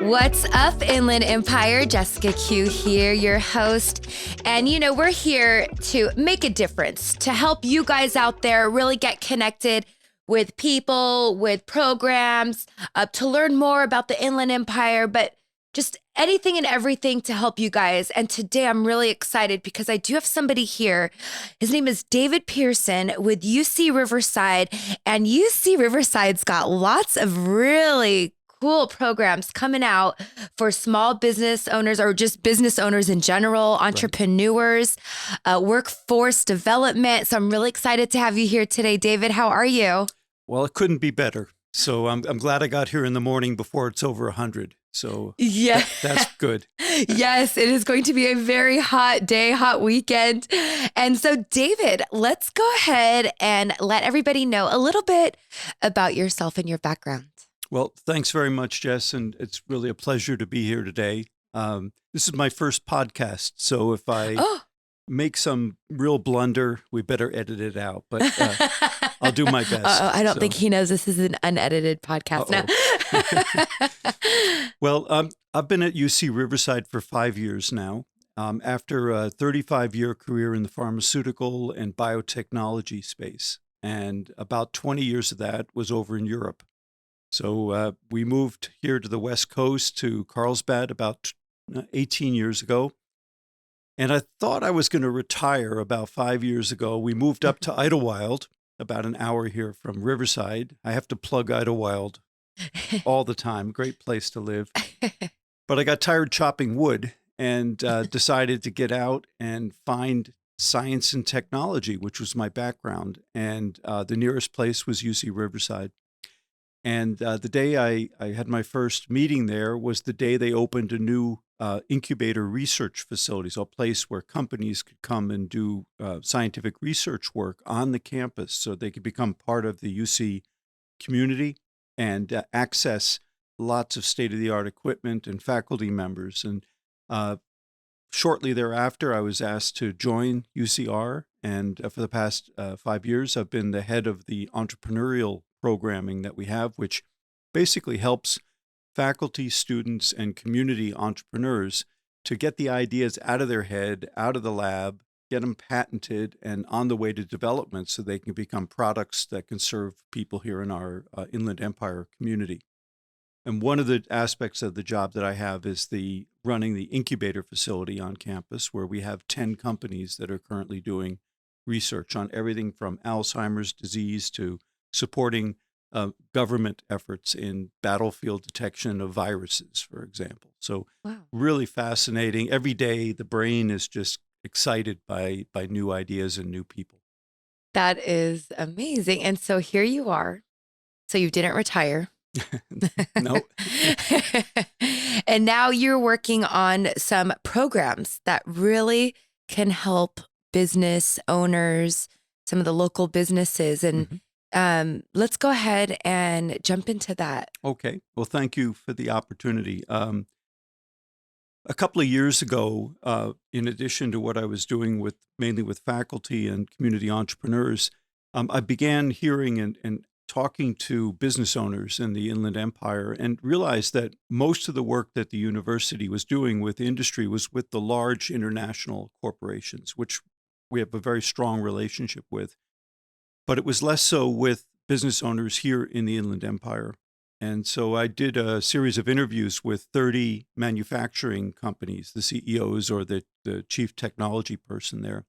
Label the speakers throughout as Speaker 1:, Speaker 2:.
Speaker 1: What's up, Inland Empire? Jessica Q here, your host. And we're here to make a difference, to help you guys out there really get connected with people, with programs, to learn more about the Inland Empire, but just anything and everything to help you guys. And today I'm really excited because I do have somebody here. His name is David Pearson with UC Riverside. And UC Riverside's got lots of really cool programs coming out for small business owners or just business owners in general, entrepreneurs, workforce development. So I'm really excited to have you here today, David. How are you?
Speaker 2: Well, it couldn't be better. So I'm glad I got here in the morning before it's over 100. So
Speaker 1: yeah,
Speaker 2: that's good.
Speaker 1: Yes, it is going to be a very hot day, hot weekend. And so, David, let's go ahead and let everybody know a little bit about yourself and your background.
Speaker 2: Well, thanks very much, Jess. And it's really a pleasure to be here today. This is my first podcast. So if I make some real blunder, we better edit it out. But I'll do my best.
Speaker 1: I don't think he knows this is an unedited podcast now.
Speaker 2: Well, I've been at UC Riverside for 5 years now. After a 35-year career in the pharmaceutical and biotechnology space. And about 20 years of that was over in Europe. So we moved here to the West Coast, to Carlsbad, about 18 years ago. And I thought I was going to retire about 5 years ago. We moved up to Idlewild, about an hour here from Riverside. I have to plug Idlewild all the time. Great place to live. But I got tired chopping wood and decided to get out and find science and technology, which was my background. And the nearest place was UC Riverside. And the day I had my first meeting there was the day they opened a new incubator research facility, so a place where companies could come and do scientific research work on the campus so they could become part of the UC community and access lots of state-of-the-art equipment and faculty members. And shortly thereafter, I was asked to join UCR. And for the past 5 years, I've been the head of the entrepreneurial programming that we have, which basically helps faculty, students, and community entrepreneurs to get the ideas out of their head, out of the lab, get them patented and on the way to development so they can become products that can serve people here in our Inland Empire community. And one of the aspects of the job that I have is running the incubator facility on campus, where we have 10 companies that are currently doing research on everything from Alzheimer's disease to supporting government efforts in battlefield detection of viruses, for example. So really fascinating. Every day, the brain is just excited by new ideas and new people.
Speaker 1: That is amazing. And so here you are. So you didn't retire.
Speaker 2: No.
Speaker 1: And now you're working on some programs that really can help business owners, some of the local businesses. And let's go ahead and jump into that.
Speaker 2: Okay. Well, thank you for the opportunity. A couple of years ago, in addition to what I was doing mainly with faculty and community entrepreneurs, I began hearing and talking to business owners in the Inland Empire and realized that most of the work that the university was doing with industry was with the large international corporations, which we have a very strong relationship with. But it was less so with business owners here in the Inland Empire. And so I did a series of interviews with 30 manufacturing companies, the CEOs or the chief technology person there.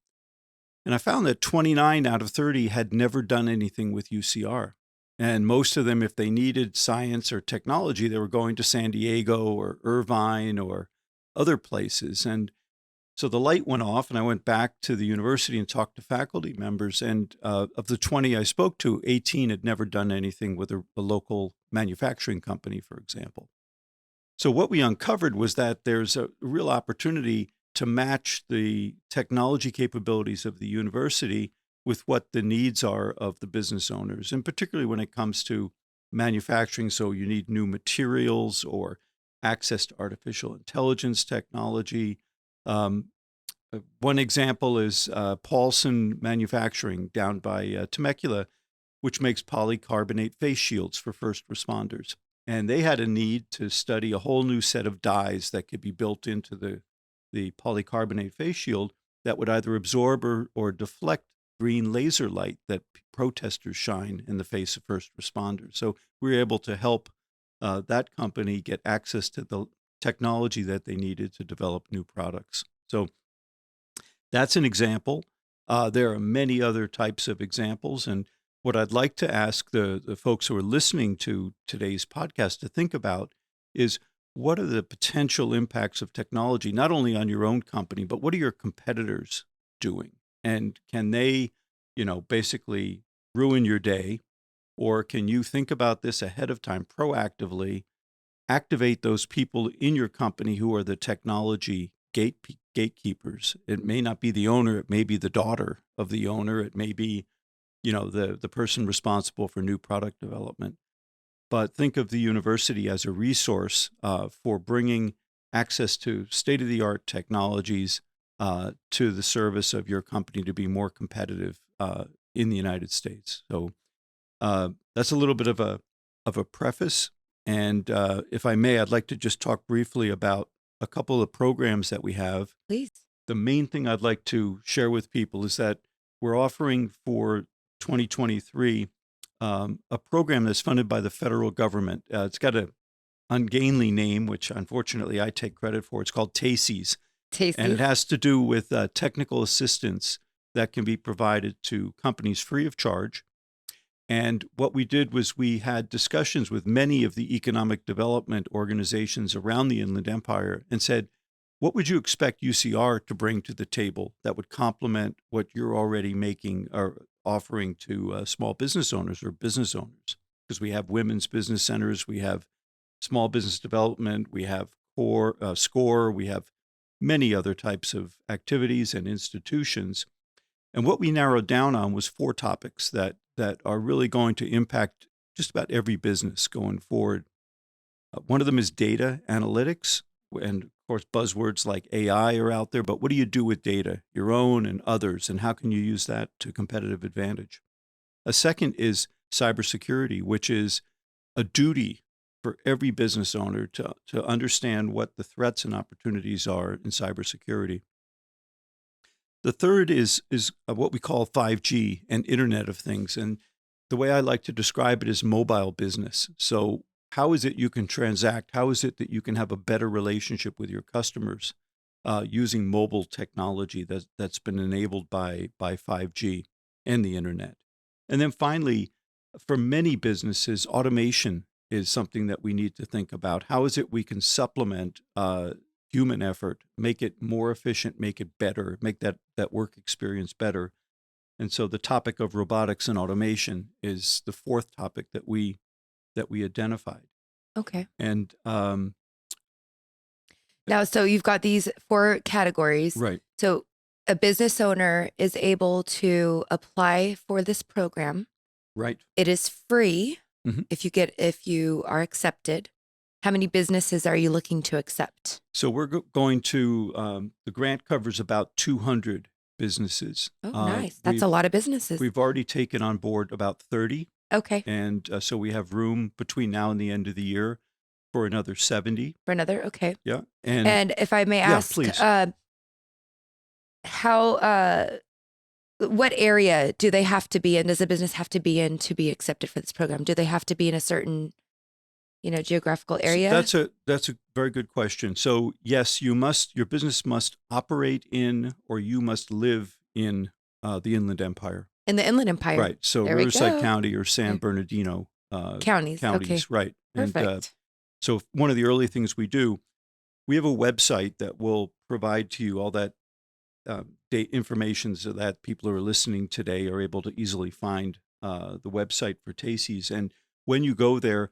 Speaker 2: And I found that 29 out of 30 had never done anything with UCR. And most of them, if they needed science or technology, they were going to San Diego or Irvine or other places. And so the light went off, and I went back to the university and talked to faculty members. And of the 20 I spoke to, 18 had never done anything with a local manufacturing company, for example. So what we uncovered was that there's a real opportunity to match the technology capabilities of the university with what the needs are of the business owners, and particularly when it comes to manufacturing. So you need new materials or access to artificial intelligence technology. One example is Paulson Manufacturing down by Temecula, which makes polycarbonate face shields for first responders. And they had a need to study a whole new set of dyes that could be built into the polycarbonate face shield that would either absorb or deflect green laser light that protesters shine in the face of first responders. So we were able to help that company get access to the technology that they needed to develop new products. So that's an example. There are many other types of examples. And what I'd like to ask the folks who are listening to today's podcast to think about is, what are the potential impacts of technology, not only on your own company, but what are your competitors doing? And can they, basically ruin your day? Or can you think about this ahead of time proactively, activate those people in your company who are the technology gatekeepers? It may not be the owner, it may be the daughter of the owner, it may be, the person responsible for new product development. But think of the university as a resource for bringing access to state-of-the-art technologies to the service of your company to be more competitive in the United States. So that's a little bit of a preface. And if I may, I'd like to just talk briefly about a couple of programs that we have.
Speaker 1: Please.
Speaker 2: The main thing I'd like to share with people is that we're offering for 2023 a program that's funded by the federal government. It's got an ungainly name, which unfortunately I take credit for. It's called TACIES. And it has to do with technical assistance that can be provided to companies free of charge. And what we did was we had discussions with many of the economic development organizations around the Inland Empire and said, what would you expect UCR to bring to the table that would complement what you're already making or offering to small business owners or business owners? Because we have women's business centers, we have small business development, we have SCORE, we have many other types of activities and institutions. And what we narrowed down on was 4 topics that are really going to impact just about every business going forward. One of them is data analytics. And of course, buzzwords like AI are out there, but what do you do with data, your own and others, and how can you use that to competitive advantage? A second is cybersecurity, which is a duty for every business owner to understand what the threats and opportunities are in cybersecurity. The third is what we call 5G and Internet of Things. And the way I like to describe it is mobile business. So how is it you can transact? How is it that you can have a better relationship with your customers using mobile technology that's been enabled by 5G and the internet? And then finally, for many businesses, automation is something that we need to think about. How is it we can supplement human effort, make it more efficient, make it better, make that work experience better? And so the topic of robotics and automation is the 4th topic that we identified.
Speaker 1: Okay.
Speaker 2: And
Speaker 1: now, so you've got these 4 categories.
Speaker 2: right.
Speaker 1: So a business owner is able to apply for this program.
Speaker 2: Right.
Speaker 1: It is free
Speaker 2: Mhm.
Speaker 1: if you are accepted. How many businesses are you looking to accept?
Speaker 2: So we're going to, the grant covers about 200 businesses.
Speaker 1: Oh, nice. That's a lot of businesses.
Speaker 2: We've already taken on board about 30.
Speaker 1: Okay.
Speaker 2: And so we have room between now and the end of the year for another 70.
Speaker 1: For another, okay.
Speaker 2: Yeah.
Speaker 1: And if I may
Speaker 2: Yeah,
Speaker 1: ask,
Speaker 2: please.
Speaker 1: what area do they have to be in? Does a business have to be in to be accepted for this program? Do they have to be in a certain, geographical area?
Speaker 2: That's a very good question. So yes, your business must operate in, or you must live in the Inland Empire.
Speaker 1: In the Inland Empire.
Speaker 2: Right. So
Speaker 1: There we
Speaker 2: Riverside
Speaker 1: go.
Speaker 2: County or San
Speaker 1: Okay.
Speaker 2: Bernardino
Speaker 1: Counties. Okay.
Speaker 2: right.
Speaker 1: Perfect.
Speaker 2: And so one of the early things we do, we have a website that will provide to you all that information so that people who are listening today are able to easily find the website for TACIES. And when you go there,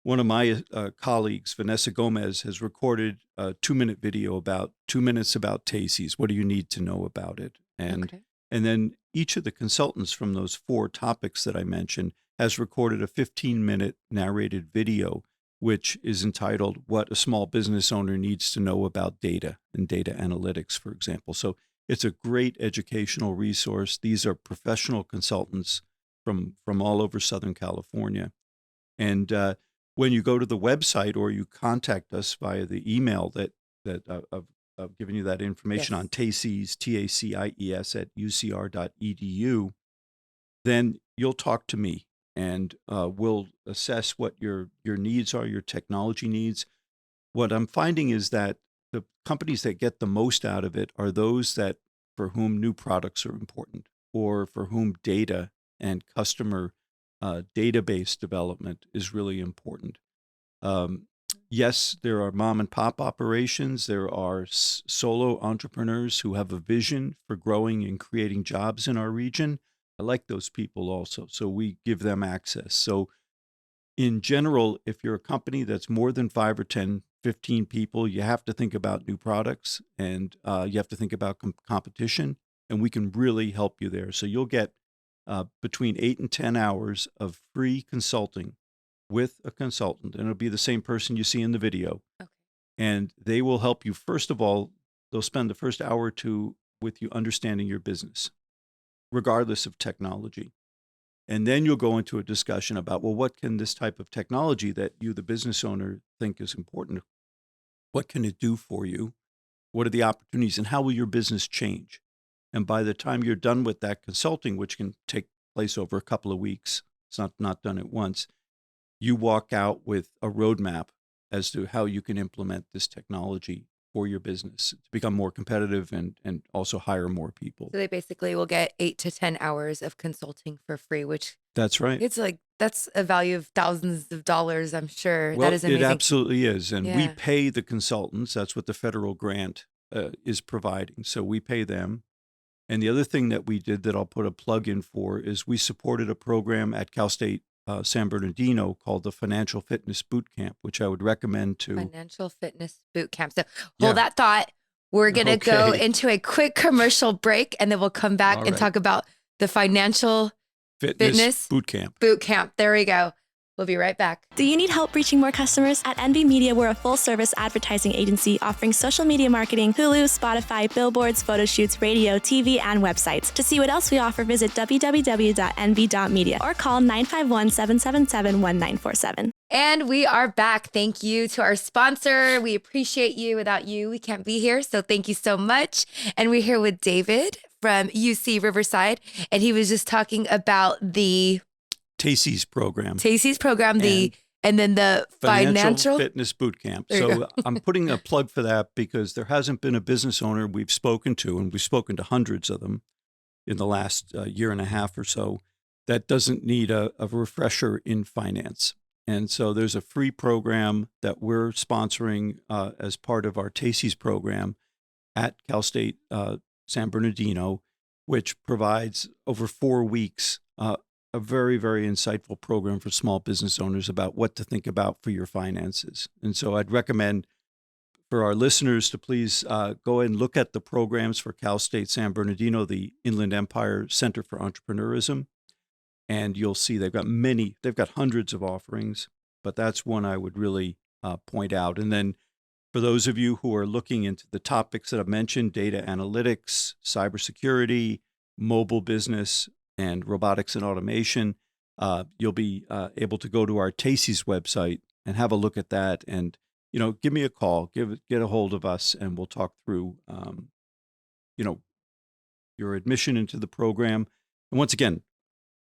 Speaker 2: one of my colleagues, Vanessa Gomez, has recorded a 2-minute video about 2 minutes about TACIES. What do you need to know about it? And then each of the consultants from those 4 topics that I mentioned has recorded a 15-minute narrated video, which is entitled What a Small Business Owner Needs to Know About Data and Data Analytics, for example. So it's a great educational resource. These are professional consultants from all over Southern California. And when you go to the website or you contact us via the email I've given you that information
Speaker 1: Yes.
Speaker 2: on TACIES, TACIES at UCR.edu, then you'll talk to me and we'll assess what your needs are, your technology needs. What I'm finding is that the companies that get the most out of it are those that for whom new products are important or for whom data and customer database development is really important. Yes, there are mom and pop operations. There are solo entrepreneurs who have a vision for growing and creating jobs in our region. I like those people also. So we give them access. So in general, if you're a company that's more than 5 or 10, 15 people, you have to think about new products and you have to think about competition, and we can really help you there. So you'll get between 8 and 10 hours of free consulting with a consultant, and it'll be the same person you see in the video.
Speaker 1: Okay.
Speaker 2: And they will help you. First of all, they'll spend the first hour or two with you understanding your business, regardless of technology. And then you'll go into a discussion about, well, what can this type of technology that you, the business owner, think is important? What can it do for you? What are the opportunities and how will your business change? And by the time you're done with that consulting, which can take place over a couple of weeks, it's not done at once, you walk out with a roadmap as to how you can implement this technology for your business to become more competitive and also hire more people.
Speaker 1: So they basically will get 8 to 10 hours of consulting for free, which
Speaker 2: That's right.
Speaker 1: it's like, that's a value of thousands of dollars, I'm sure.
Speaker 2: Well,
Speaker 1: That is
Speaker 2: it
Speaker 1: amazing.
Speaker 2: absolutely is. And we
Speaker 1: Yeah.
Speaker 2: pay the consultants. That's what the federal grant is providing. So we pay them. And the other thing that we did that I'll put a plug in for is we supported a program at Cal State San Bernardino called the Financial Fitness Boot Camp, which I would recommend to.
Speaker 1: Financial fitness boot camp. So
Speaker 2: Yeah.
Speaker 1: hold that thought. We're going to go
Speaker 2: Okay.
Speaker 1: into a quick commercial break and then we'll come back
Speaker 2: All
Speaker 1: and
Speaker 2: right.
Speaker 1: talk about the financial fitness
Speaker 2: boot camp.
Speaker 1: boot camp. There we go. We'll be right back.
Speaker 3: Do you need help reaching more customers? At NB Media, we're a full-service advertising agency offering social media marketing, Hulu, Spotify, billboards, photo shoots, radio, TV, and websites. To see what else we offer, visit www.nb.media or call 951-777-1947.
Speaker 1: And we are back. Thank you to our sponsor. We appreciate you. Without you, we can't be here. So thank you so much. And we're here with David from UC Riverside. And he was just talking about the
Speaker 2: TACIES program.
Speaker 1: TACIES program, and then the financial
Speaker 2: fitness boot camp.
Speaker 1: There you
Speaker 2: So I'm putting a plug for that because there hasn't been a business owner we've spoken to, and we've spoken to hundreds of them in the last year and a half or so, that doesn't need a refresher in finance. And so there's a free program that we're sponsoring as part of our TACIES program at Cal State San Bernardino, which provides over 4 weeks a very, very insightful program for small business owners about what to think about for your finances. And so I'd recommend for our listeners to please go and look at the programs for Cal State San Bernardino, the Inland Empire Center for Entrepreneurism. And you'll see they've got hundreds of offerings, but that's one I would really point out. And then for those of you who are looking into the topics that I've mentioned, data analytics, cybersecurity, mobile business, and robotics and automation, you'll be able to go to our TACIES website and have a look at that. And, give me a call, get a hold of us, and we'll talk through, your admission into the program. And once again,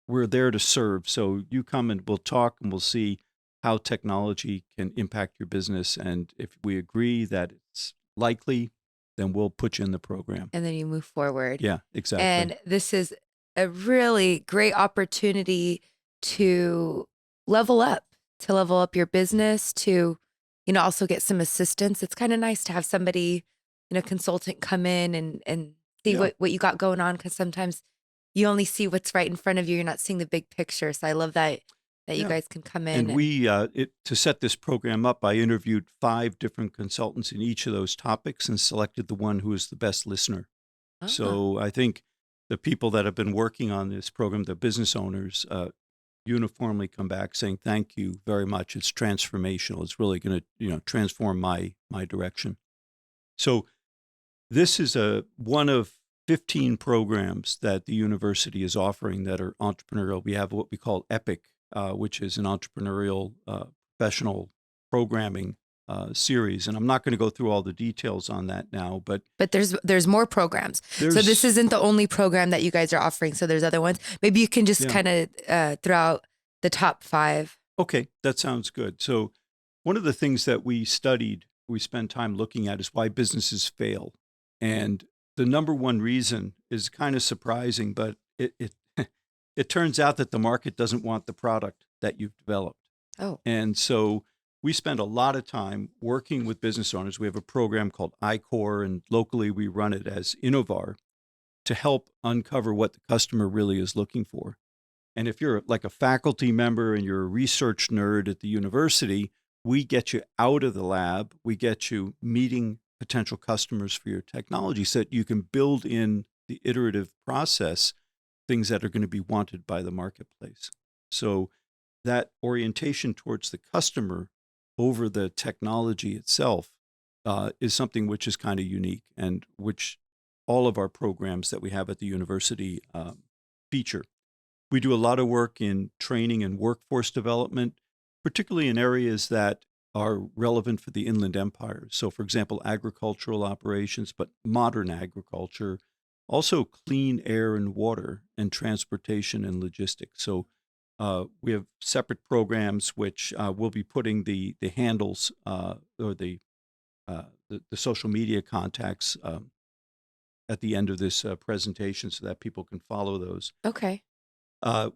Speaker 2: we're there to serve. So you come and we'll talk and we'll see how technology can impact your business. And if we agree that it's likely, then we'll put you in the program.
Speaker 1: and then you move forward.
Speaker 2: Yeah, exactly.
Speaker 1: And this is a really great opportunity to level up your business, to, also get some assistance. It's kind of nice to have somebody, consultant come in and see
Speaker 2: Yeah.
Speaker 1: what you got going on. Cause sometimes you only see what's right in front of you. You're not seeing the big picture. So I love that you
Speaker 2: Yeah.
Speaker 1: guys can come in.
Speaker 2: And we, to set this program up, I interviewed 5 different consultants in each of those topics and selected the one who was the best listener. So I think the people that have been working on this program, the business owners, uniformly come back saying, thank you very much. It's transformational. It's really going to, transform my direction. So this is one of 15 programs that the university is offering that are entrepreneurial. We have what we call EPIC, which is an entrepreneurial professional programming series. And I'm not going to go through all the details on that now, but
Speaker 1: there's more programs. So this isn't the only program that you guys are offering. So there's other ones. Maybe you can just kind of throw out the top 5.
Speaker 2: Okay, that sounds good. So one of the things that we spend time looking at is why businesses fail. And the number one reason is kind of surprising, but it turns out that the market doesn't want the product that you've developed.
Speaker 1: Oh.
Speaker 2: And so we spend a lot of time working with business owners. We have a program called iCore, and locally we run it as Innovar to help uncover what the customer really is looking for. And if you're like a faculty member and you're a research nerd at the university, we get you out of the lab. We get you meeting potential customers for your technology so that you can build in the iterative process things that are going to be wanted by the marketplace. So that orientation towards the customer over the technology itself is something which is kind of unique and which all of our programs that we have at the university feature. We do a lot of work in training and workforce development, particularly in areas that are relevant for the Inland Empire. So, for example, agricultural operations, but modern agriculture, also clean air and water, and transportation and logistics. So we have separate programs which we'll be putting the handles or the social media contacts at the end of this presentation so that people can follow those.
Speaker 1: Okay.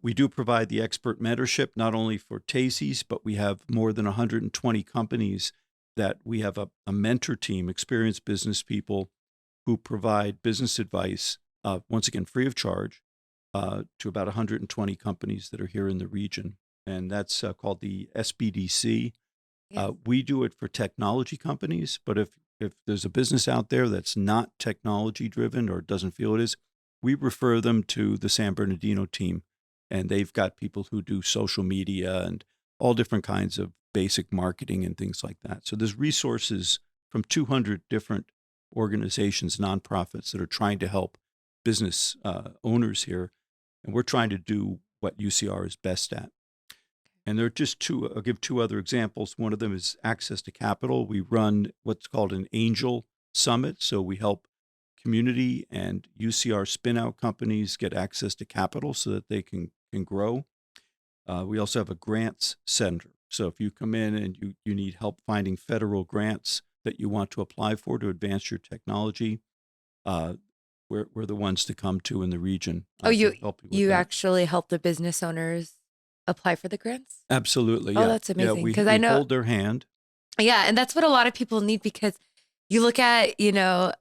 Speaker 2: We do provide the expert mentorship, not only for TACIES, but we have more than 120 companies that we have a mentor team, experienced business people who provide business advice, once again, free of charge, to about 120 companies that are here in the region. And that's called the SBDC.
Speaker 1: Yes.
Speaker 2: We do it for technology companies, but if there's a business out there that's not technology driven or doesn't feel it is, we refer them to the San Bernardino team. And they've got people who do social media and all different kinds of basic marketing and things like that. So there's resources from 200 different organizations, nonprofits that are trying to help business owners here. And we're trying to do what UCR is best at. And there are just two, I'll give 2 other examples. One of them is access to capital. We run what's called an angel summit. So we help community and UCR spin-out companies get access to capital so that they can grow. We also have a grants center. So if you come in and you need help finding federal grants that you want to apply for to advance your technology, we're the ones to come to in the region.
Speaker 1: Oh, you
Speaker 2: that.
Speaker 1: actually help the business owners apply for the grants?
Speaker 2: Absolutely.
Speaker 1: Oh,
Speaker 2: Yeah.
Speaker 1: that's amazing.
Speaker 2: We
Speaker 1: Because I know,
Speaker 2: hold their hand.
Speaker 1: yeah, and that's what a lot of people need, because you look at,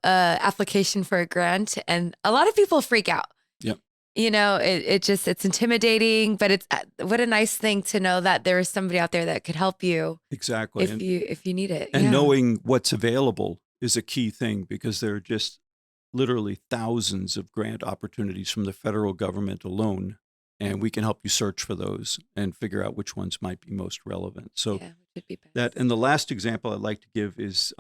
Speaker 1: application for a grant and a lot of people freak out.
Speaker 2: Yep.
Speaker 1: It's intimidating, but it's what a nice thing to know that there is somebody out there that could help you.
Speaker 2: Exactly.
Speaker 1: If you need it.
Speaker 2: And
Speaker 1: Yeah.
Speaker 2: knowing what's available is a key thing, because there are just literally thousands of grant opportunities from the federal government alone. And we can help you search for those and figure out which ones might be most relevant. So
Speaker 1: Yeah, which would be best.
Speaker 2: that, and the last example I'd like to give is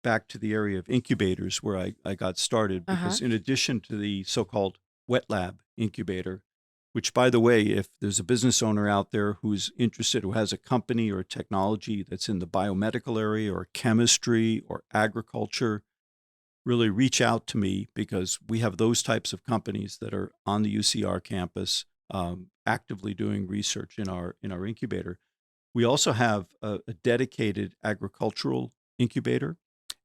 Speaker 2: back to the area of incubators where I got started, because in addition to the so-called wet lab incubator, which, by the way, if there's a business owner out there who's interested, who has a company or a technology that's in the biomedical area or chemistry or agriculture, really reach out to me, because we have those types of companies that are on the UCR campus actively doing research in our incubator. We also have a dedicated agricultural incubator.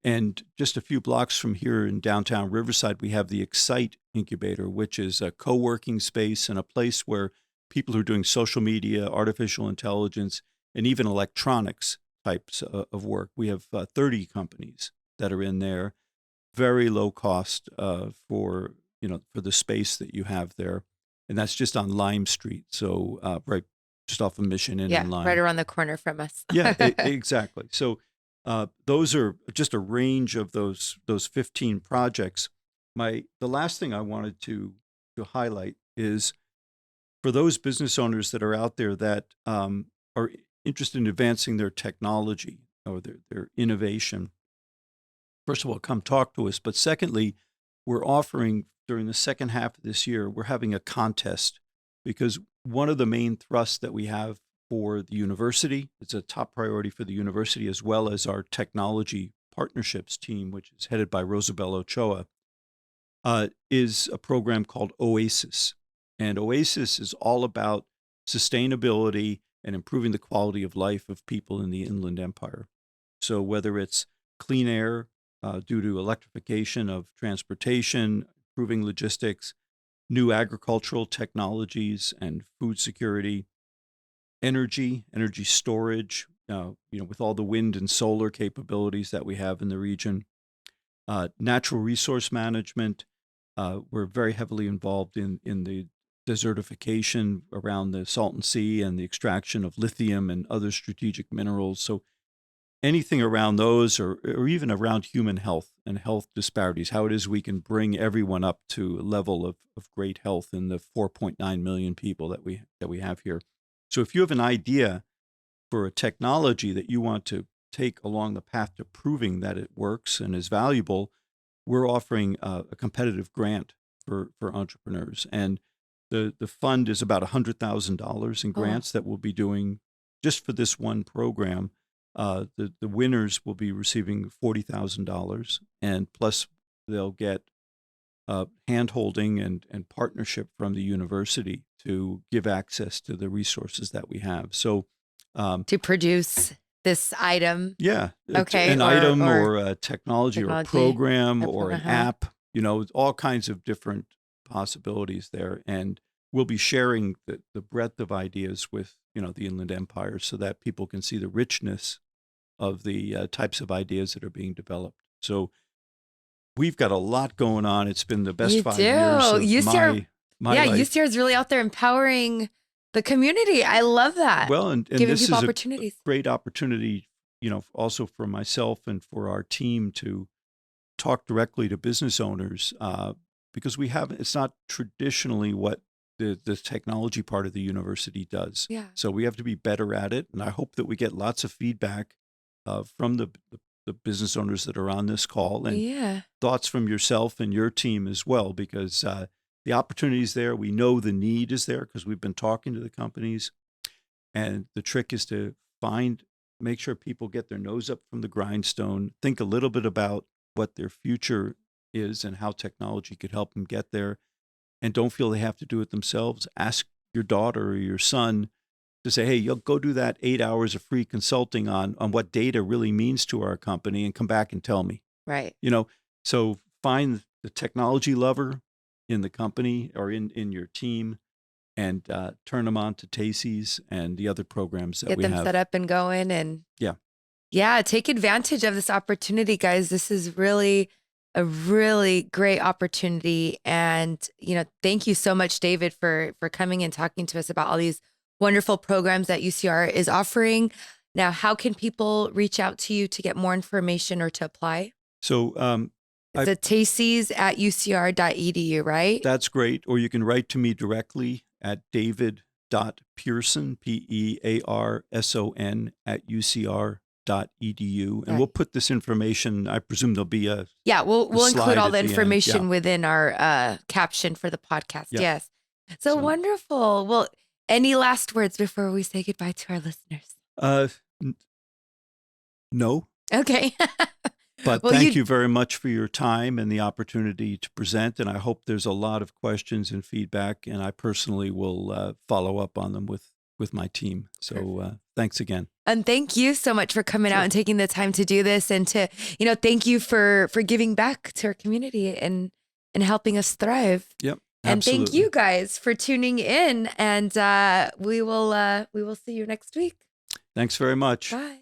Speaker 2: And just a few blocks from here in downtown Riverside, we have the Excite incubator, which is a co-working space and a place where people who are doing social media, artificial intelligence, and even electronics types of work. We have 30 companies that are in there. Very low cost for the space that you have there. And that's just on Lime Street. So right just off of Mission Inn and Lime.
Speaker 1: Right around the corner from us.
Speaker 2: Yeah, exactly. So those are just a range of those 15 projects. The last thing I wanted to highlight is for those business owners that are out there that are interested in advancing their technology or their innovation. First of all, come talk to us. But secondly, we're offering, during the second half of this year, we're having a contest, because one of the main thrusts that we have for the university. It's a top priority for the university, as well as our technology partnerships team, which is headed by Rosabelle Ochoa, is a program called OASIS. And OASIS is all about sustainability and improving the quality of life of people in the Inland Empire. So whether it's clean air due to electrification of transportation, improving logistics, new agricultural technologies and food security, energy storage, with all the wind and solar capabilities that we have in the region, natural resource management. We're very heavily involved in the desertification around the Salton Sea and the extraction of lithium and other strategic minerals. So anything around those or even around human health and health disparities, how it is we can bring everyone up to a level of great health in the 4.9 million people that we have here. So if you have an idea for a technology that you want to take along the path to proving that it works and is valuable, we're offering a competitive grant for entrepreneurs. And the fund is about $100,000 in grants that we'll be doing just for this one program. The winners will be receiving $40,000, and plus they'll get hand-holding and partnership from the university to give access to the resources that we have. So
Speaker 1: to produce this item.
Speaker 2: Yeah.
Speaker 1: Okay.
Speaker 2: An item or a technology or a program
Speaker 1: a
Speaker 2: or an app, all kinds of different possibilities there. And we'll be sharing the breadth of ideas with, the Inland Empire so that people can see the richness of the types of ideas that are being developed. So we've got a lot going on. It's been the best 5 years of
Speaker 1: UCR,
Speaker 2: my life.
Speaker 1: UCR is really out there empowering the community. I love that.
Speaker 2: Well, and
Speaker 1: giving
Speaker 2: this
Speaker 1: people
Speaker 2: is
Speaker 1: opportunities.
Speaker 2: a great opportunity, also for myself and for our team to talk directly to business owners because it's not traditionally what the technology part of the university does.
Speaker 1: Yeah.
Speaker 2: So we have to be better at it. And I hope that we get lots of feedback from the business owners that are on this call and thoughts from yourself and your team as well, because the opportunity is there. We know the need is there because we've been talking to the companies. And the trick is to make sure people get their nose up from the grindstone, think a little bit about what their future is and how technology could help them get there. And don't feel they have to do it themselves. Ask your daughter or your son to say, hey, you'll go do that 8 hours of free consulting on what data really means to our company and come back and tell me.
Speaker 1: Right.
Speaker 2: So find the technology lover in the company or in your team and turn them on to TACIES and the other programs that we have.
Speaker 1: Get them set up and going and take advantage of this opportunity, guys. This is really a really great opportunity. And, thank you so much, David, for coming and talking to us about all these wonderful programs that UCR is offering. Now, how can people reach out to you to get more information or to apply?
Speaker 2: So
Speaker 1: it's a TACIES at ucr.edu, right?
Speaker 2: That's great. Or you can write to me directly at david.pearson, Pearson, at ucr.edu. And we'll put this information, I presume there'll be a
Speaker 1: we'll include all the information
Speaker 2: end.
Speaker 1: within our caption for the podcast.
Speaker 2: Yeah.
Speaker 1: Yes. So wonderful. Well, any last words before we say goodbye to our listeners?
Speaker 2: No.
Speaker 1: Okay.
Speaker 2: But thank you very much for your time and the opportunity to present. And I hope there's a lot of questions and feedback. And I personally will follow up on them with my team. So thanks again.
Speaker 1: And thank you so much for coming out and taking the time to do this. And to, thank you for giving back to our community and helping us thrive.
Speaker 2: Yep.
Speaker 1: And
Speaker 2: absolutely.
Speaker 1: thank you guys for tuning in. And we will see you next week.
Speaker 2: Thanks very much.
Speaker 1: Bye.